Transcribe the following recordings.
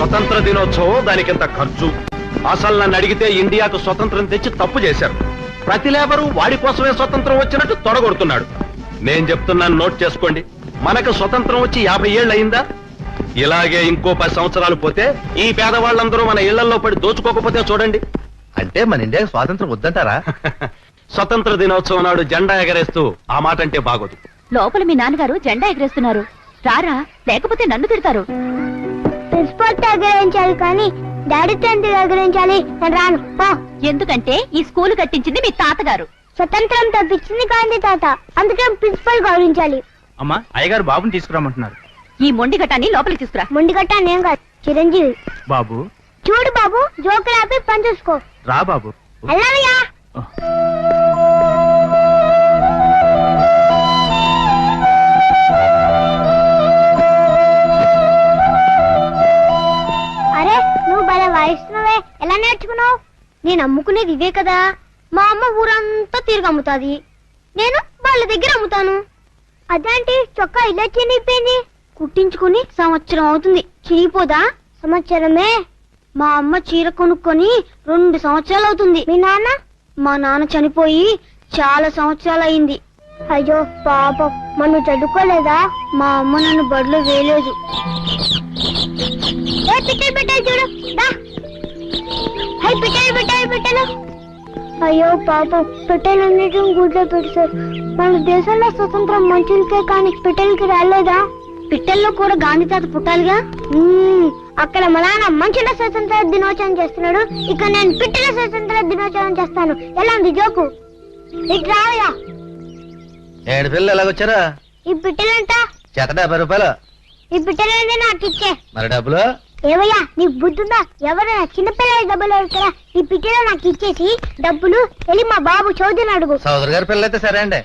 స్వతంత్ర దినోత్సవం దానికింత ఖర్చు. అసలు నన్ను అడిగితే ఇండియాకు స్వతంత్రం తెచ్చి తప్పు చేశారు. ప్రతి లేబరు వాడి కోసమే స్వతంత్రం వచ్చినట్టు తొడగొడుతున్నాడు. నేను చెప్తున్నాను, నోట్ చేసుకోండి. మనకు స్వతంత్రం వచ్చి 50 ఏళ్ళు అయిందా? ఇలాగే ఇంకో 10 సంవత్సరాలు పోతే ఈ పేదవాళ్ళందరూ మన ఇళ్లలో పడి దోచుకోకపోతే చూడండి. అంటే మన ఇండియాకి స్వాతంత్రం వద్దంటారా? స్వతంత్ర దినోత్సవం నాడు జెండా ఎగరేస్తూ ఆ మాట అంటే బాగోదు. లోపల మీ నాన్నగారు జెండా ఎగరేస్తున్నారు, రారా, లేకపోతే నన్ను తిడతారు. ప్రిన్సిపల్ ఎగరించాలి కానీ డాడీతో ఎందుకు ఎగరించాలి? నేను రాను. ఎందుకంటే ఈ స్కూల్ కట్టించింది మీ తాతగారు. స్వతంత్రం తప్పించింది గాంధీ తాత, అందుకే ప్రిన్సిపల్ గౌరవించాలి. అమ్మా, అయ్యగారు బాబుని తీసుకురామంటున్నారు. ఈ మొండి ఘటాన్ని లోపలికి తీసుకురా. మొండిగట్ట నేను కాదు, చిరంజీవి. బాబు చూడు బాబు, జోకులు ఆపి పని చూసుకో. రా బాబు. వెళ్ళావయ్యా. అరే నువ్వు భలే వాయిస్తున్నావే, ఎలా నేర్చుకున్నావు? నేను అమ్ముకునేది ఇవే కదా. మా అమ్మ ఊరంతా తిరిగి అమ్ముతాది, నేను వాళ్ళ దగ్గర అమ్ముతాను. అదేంటి చొక్కా ఇలా చినిగిపోయింది? కుట్టించుకుని సంవత్సరం అవుతుంది, చిరిగిపోదా? సంవత్సరమే. మా అమ్మ చీర కొనుక్కొని 2 సంవత్సరాలు అవుతుంది. మీ నాన్న? మా నాన్న చనిపోయి చాలా సంవత్సరాలు అయింది. అయ్యో పాపం, మనం చదువుకోలేదా? మా అమ్మ నన్ను బడిలో వేయలేదు. పెట్టాలి చూడు, పెట్టాలి. అయ్యో పాపం, పెట్టెలన్నిటిని గుడ్లో పెడతారు. మన దేశంలో స్వతంత్రం మనుషులకే కానీ పెట్టెలకి రాలేదా? పిట్టల్లో కూడా గాంధీ తాత పుట్టాలిగా. అక్కడ మా నాన్న మనుషుల స్వతంత్ర దినోత్సవం చేస్తున్నాడు, ఇక్కడ నేను పిట్టల స్వతంత్ర దినోత్సవం చేస్తాను. ఎలా ఉంది జోకు? ఇటు రావయ్యా. 7 పిల్లలు ఎలాగొచ్చారా? ఈ పిట్టలంట చేత 70 రూపాయలు. ఈ పిట్టలన్నీ నాకు ఇచ్చే. మరి డబ్బులు? ఏవయ్యా నీకు బుద్ధుందా? ఎవరైనా చిన్నపిల్లల డబ్బులు అడుగుతారా? ఈ పిట్టలో నాకు ఇచ్చేసి డబ్బులు వెళ్ళి మా బాబు చౌదరిని అడుగు. సోదరు గారి పిల్లలు అయితే సరే అండి.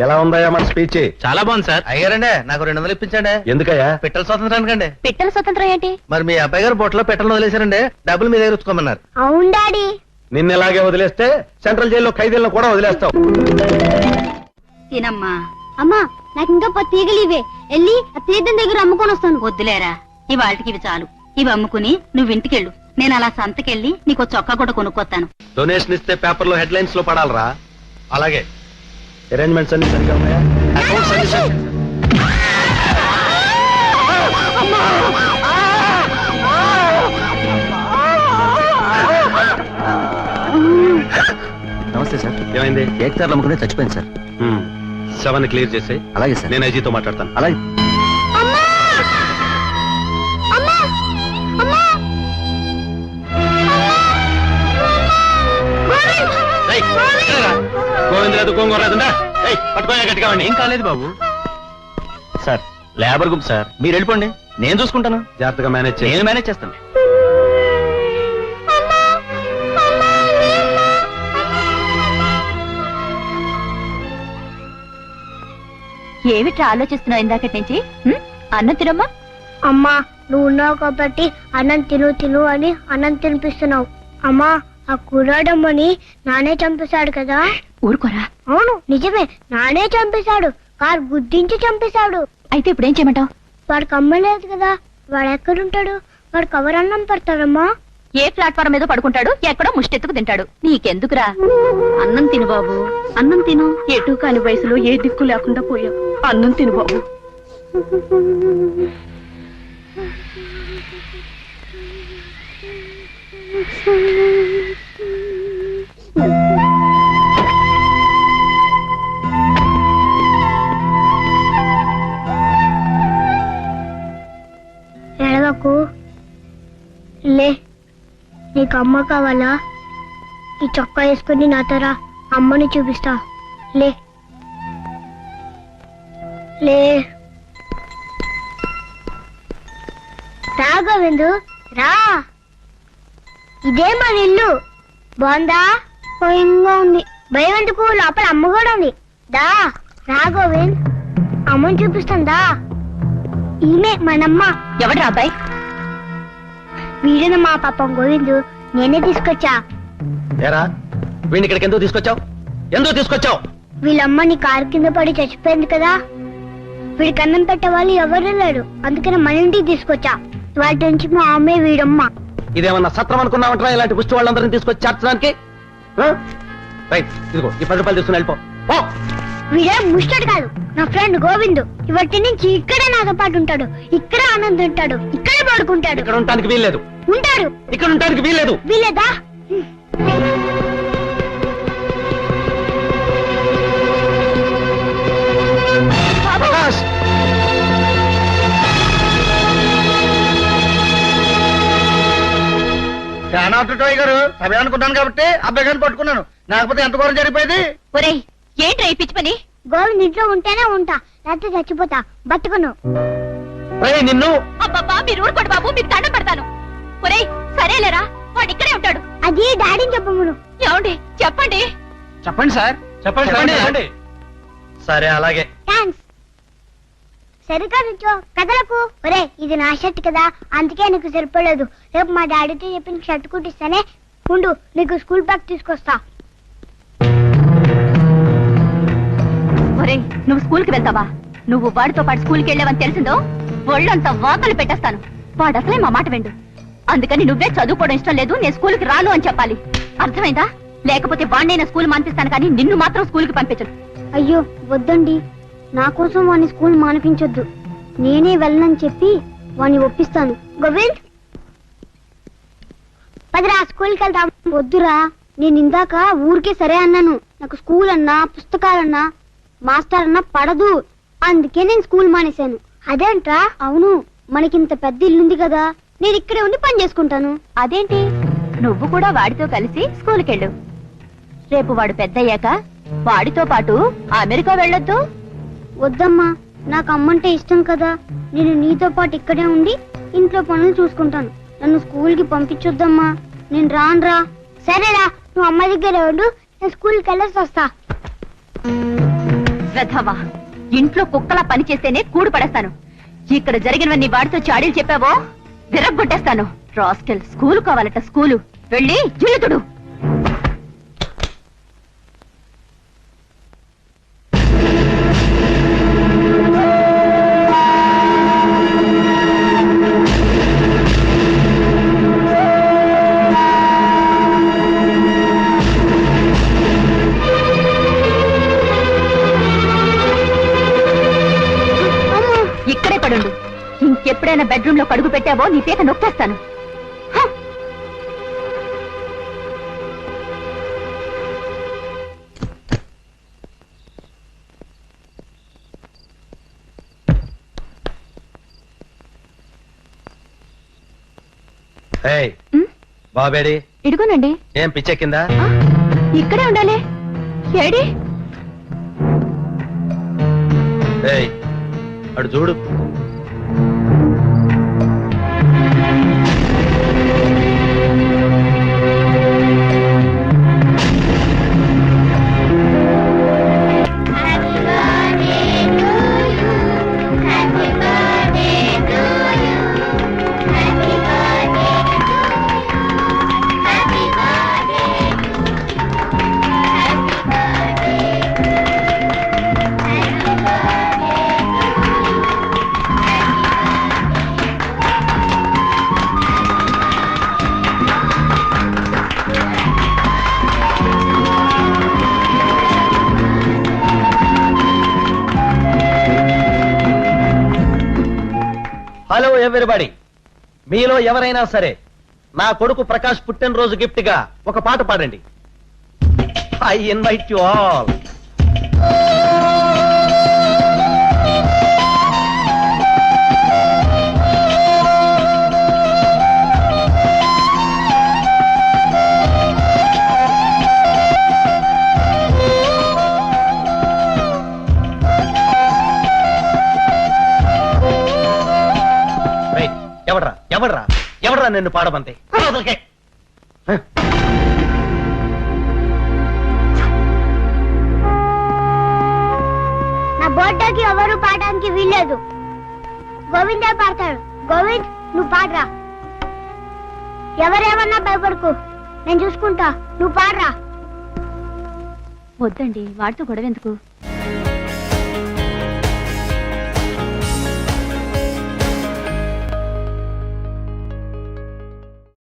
ఎలా ఉందయ్యా మన స్పీచ్? చాలా బాగుంది సార్. అయ్యారండి, నాకు 200 ఇప్పించండి. ఎందుకయ్యా? పిట్టల స్వాతంత్రానికండి. పిట్టల స్వతంత్రం ఏంటి? మరి మీ అబ్బాయి గారు బొట్టలో పెట్టలను వదిలేశారండి, డబ్బులు మీ దగ్గర ఉంచుకోమన్నారు. అవును డాడీ. నిన్నెలాగే వదిలేస్తే సెంట్రల్ జైల్లో ఖైదీలను కూడా వదిలేస్తావు. తినమ్మా. అమ్మా నాకు ఇంకా 10 తీగలు ఇవే, వెళ్ళి ఆ తీర్థం దగ్గర అమ్ముకొని వస్తాను. వద్దులేరా, ఇవాళకి ఇవి చాలు. ఇవి అమ్ముకుని నువ్వు ఇంటికెళ్ళు, నేను అలా సంతకెళ్ళి నీకు చొక్కా కూడా కొనుక్కొస్తాను. డొనేషన్ ఇస్తే పేపర్లో హెడ్లైన్స్ లో పడాలరా. అలాగే అరేంజ్మెంట్స్ అన్ని సరిగా ఉన్నాయా? అకౌంట్స్ అన్ని సరిగా? నమస్తే సార్. ఏమైంది? ఏకతారులు అమ్ముకునే చచ్చిపోయింది సార్. 7 క్లియర్ చేసి. అలాగే సార్. నేను ఐజీతో మాట్లాడతాను. అలాగే. గోవింద లేదు, గోంగూర లేదుందా? పట్టుకోయా గట్టిగా. ఏం కాలేదు బాబు. సార్ లేబర్ గ్రూప్ సార్, మీరు వెళ్ళిపోండి, నేను చూసుకుంటాను. జాగ్రత్తగా మేనేజ్ చేయి. నేను మేనేజ్ చేస్తాను. ఏమిట్రా ఆలోచిస్తున్నావు ఇందాకటి నుంచి? అన్నం తినమ్మా. అమ్మా నువ్వు ఉన్నావు కాబట్టి అన్నం తిను అని అన్నం తినిపిస్తున్నావు. అమ్మా ఆ కుర్రాడమ్మని నానే చంపేశాడు కదా. ఊరుకోరా. అవును నిజమే, నానే చంపేశాడు. కారు గుద్దించి చంపేశాడు. అయితే ఇప్పుడేం చేయమంటావు? వాడికి అమ్మ లేదు కదా, వాడు ఎక్కడుంటాడు? వాడికి ఎవరు అన్నం పెడతారమ్మా? ఏ ప్లాట్ఫారం మీద పడుకుంటాడు, ఎక్కడో ముష్టెత్తుకు తింటాడు. నీకెందుకురా? అన్నం తిను బాబు, అన్నం తిను. ఎటు కాని వయసులో ఏ దిక్కు లేకుండా పోయావు. అన్నం తిను బాబు. ఎడవకు, లే. నీకు అమ్మ కావాలా? ఈ చొక్కా వేసుకుని నాతో రా, అమ్మని చూపిస్తా. లే లే. రా గోవిందు రా, ఇదే మన ఇల్లు. బాగుందా? భయంగా ఉంది. భయం ఎందుకు, లోపల అమ్మ కూడా ఉంది. దా రా గోవింద్, అమ్మని చూపిస్తుందా? ఈమె మనమ్మ. ఎవడ్రా అబ్బాయి? వీడిన మా పాపం గోవిందు, నేనే తీసుకొచ్చా. ఏరా వీడిని ఇక్కడికి ఎందుకు తీసుకొచ్చావు? ఎందుకు తీసుకొచ్చావు? వీళ్ళమ్మని కారు కింద పడి చచ్చిపోయింది కదా, వీడికి అన్నం పెట్టే వాళ్ళు ఎవరు లేరు, అందుకని మన ఇంటికి తీసుకొచ్చా. వాటి నుంచి మా అమ్మే వీడమ్మ. ఇదేమన్నా సత్రం అనుకున్నావంటరా ఇలాంటి పుష్టి వాళ్ళందరినీ తీసుకొచ్చి చేర్చడానికి? రైట్, ఇదిగో ఈ 10 రూపాయలు తీసుకుని వెళ్ళిపో. పో. వీడే ముష్టడు కాదు, నా ఫ్రెండ్ గోవిందు. ఇవాటి నుంచి ఇక్కడే నాతో పాటు ఉంటాడు, ఇక్కడే ఆనంద్ ఉంటాడు, ఇక్కడే పడుకుంటాడు. ఇక్కడ ఉండటానికి వీల్లేదు. ఉంటాడు. ఇక్కడ ఉండటానికి వీల్లేదు. వీలేదా? ప్రకాష్, ఫ్యాన్ గారు అవి అనుకున్నాను కాబట్టి అబ్బాయి గారిని పట్టుకున్నాను. లేకపోతే ఎంత ఘోరం జరిగిపోయింది. ఒరేయ్ ఏంట్రా ఈ పిచ్చి పని? గోవింద్ ఇంట్లో ఉంటేనే ఉంటా, లేకపోతే చచ్చిపోతా. బతుకును. రేయ్ నిన్ను. అబ్బబ్బా మీరు ఊరుకోండి బాబు, మీకు దండం పెడతాను. ఒరేయ్ సరేలేరా, వాడు ఇక్కడే ఉంటాడు. అది డాడీని చెప్పమును. ఏమండి చెప్పండి. చెప్పండి సార్. చెప్పండి. సరే అలాగే. థ్యాంక్స్. సరిగా నుంచో కదలకు. ఒరే ఇది నా షర్ట్ కదా, అందుకే నీకు సరిపోలేదు. రేపు మా డాడీతో చెప్పి నీకు షర్ట్ కుట్టిస్తానే. ఉండు, నీకు స్కూల్ బ్యాగ్ తీసుకొస్తా. ఒరేయ్ నువ్వు స్కూల్ కి వెళ్తావా? నువ్వు వాడితో పాటు స్కూల్కి వెళ్ళావని తెలిసిందో ఒళ్ళంతా వాకలు పెట్టేస్తాను. వాడు అసలే మా మాట విండు. అందుకని నువ్వే చదువుకోవడం ఇష్టం లేదు, నేను స్కూల్కి రాను అని చెప్పాలి. అర్థమైందా? లేకపోతే వాడినైనా స్కూల్ మానిపిస్తాను కానీ నిన్ను మాత్రం స్కూల్కి పంపించను. అయ్యో వద్దండి, నా కోసం వాడిని స్కూల్ మానిపించొద్దు. నేనే వెళ్ళనని చెప్పి వాడిని ఒప్పిస్తాను. గోవింద్ పదిరా, స్కూల్కి వెళ్తాం. వద్దురా, నేను ఇందాక ఊరికే సరే అన్నాను. నాకు స్కూల్ అన్నా పుస్తకాలన్నా మాస్టర్ అన్నా పడదు, అందుకే నేను స్కూల్ మానేశాను. అదేంట్రా? అవును, మనకింత పెద్ద ఇల్లుంది కదా, నేను ఇక్కడే ఉండి పని చేసుకుంటాను. అదేంటి, నువ్వు కూడా వాడితో కలిసి స్కూల్కి వెళ్ళు. రేపు వాడు పెద్దయ్యాక వాడితో పాటు అమెరికా వెళ్ళొద్దు. వద్దమ్మా, నాకు అమ్మంటే ఇష్టం కదా. నేను నీతో పాటు ఇక్కడే ఉండి ఇంట్లో పనులు చూసుకుంటాను. నన్ను స్కూల్ కి పంపించొద్దమ్మా, నేను రానురా. సరేరా, నువ్వు అమ్మ దగ్గర ఉండు, నేను స్కూల్కి వెళ్ళేసి వస్తా. శ్రద్ధవా, ఇంట్లో కుక్కలా పని చేస్తేనే కూడు పడేస్తాను. ఇక్కడ జరిగినవన్నీ వాడితో చాడీలు చెప్పావో విరగ్గొట్టేస్తాను. రాస్కెల్, స్కూలు కావాలట, స్కూలు వెళ్ళి జిల్లుతుడు. ఇక్కడే పడుండు. ఇంకెప్పుడైనా బెడ్రూమ్ లో కడుగు పెట్టావో నీ పీక నొక్కేస్తాను. బాబేడి ఇడుగునండి. ఏం పిచ్చెక్కిందా? ఇక్కడే ఉండాలి. ఏడి అడు చూడు. హలో ఎవ్రీబడి, మీలో ఎవరైనా సరే నా కొడుకు ప్రకాష్ పుట్టినరోజు గిఫ్ట్ గా ఒక పాట పాడండి. I invite you all. ఎవడ్రా నిన్ను పాడమంతే? పోటాకి ఎవరు పాడడానికి వీల్లేదు. గోవిందే పాడతాడు. గోవింద్, నువ్వు పాడరా. ఎవరేమన్నా భయపడకు, నేను చూసుకుంటా. నువ్వు పాడరా. వద్దండి, వాడితో గొడవ ఎందుకు?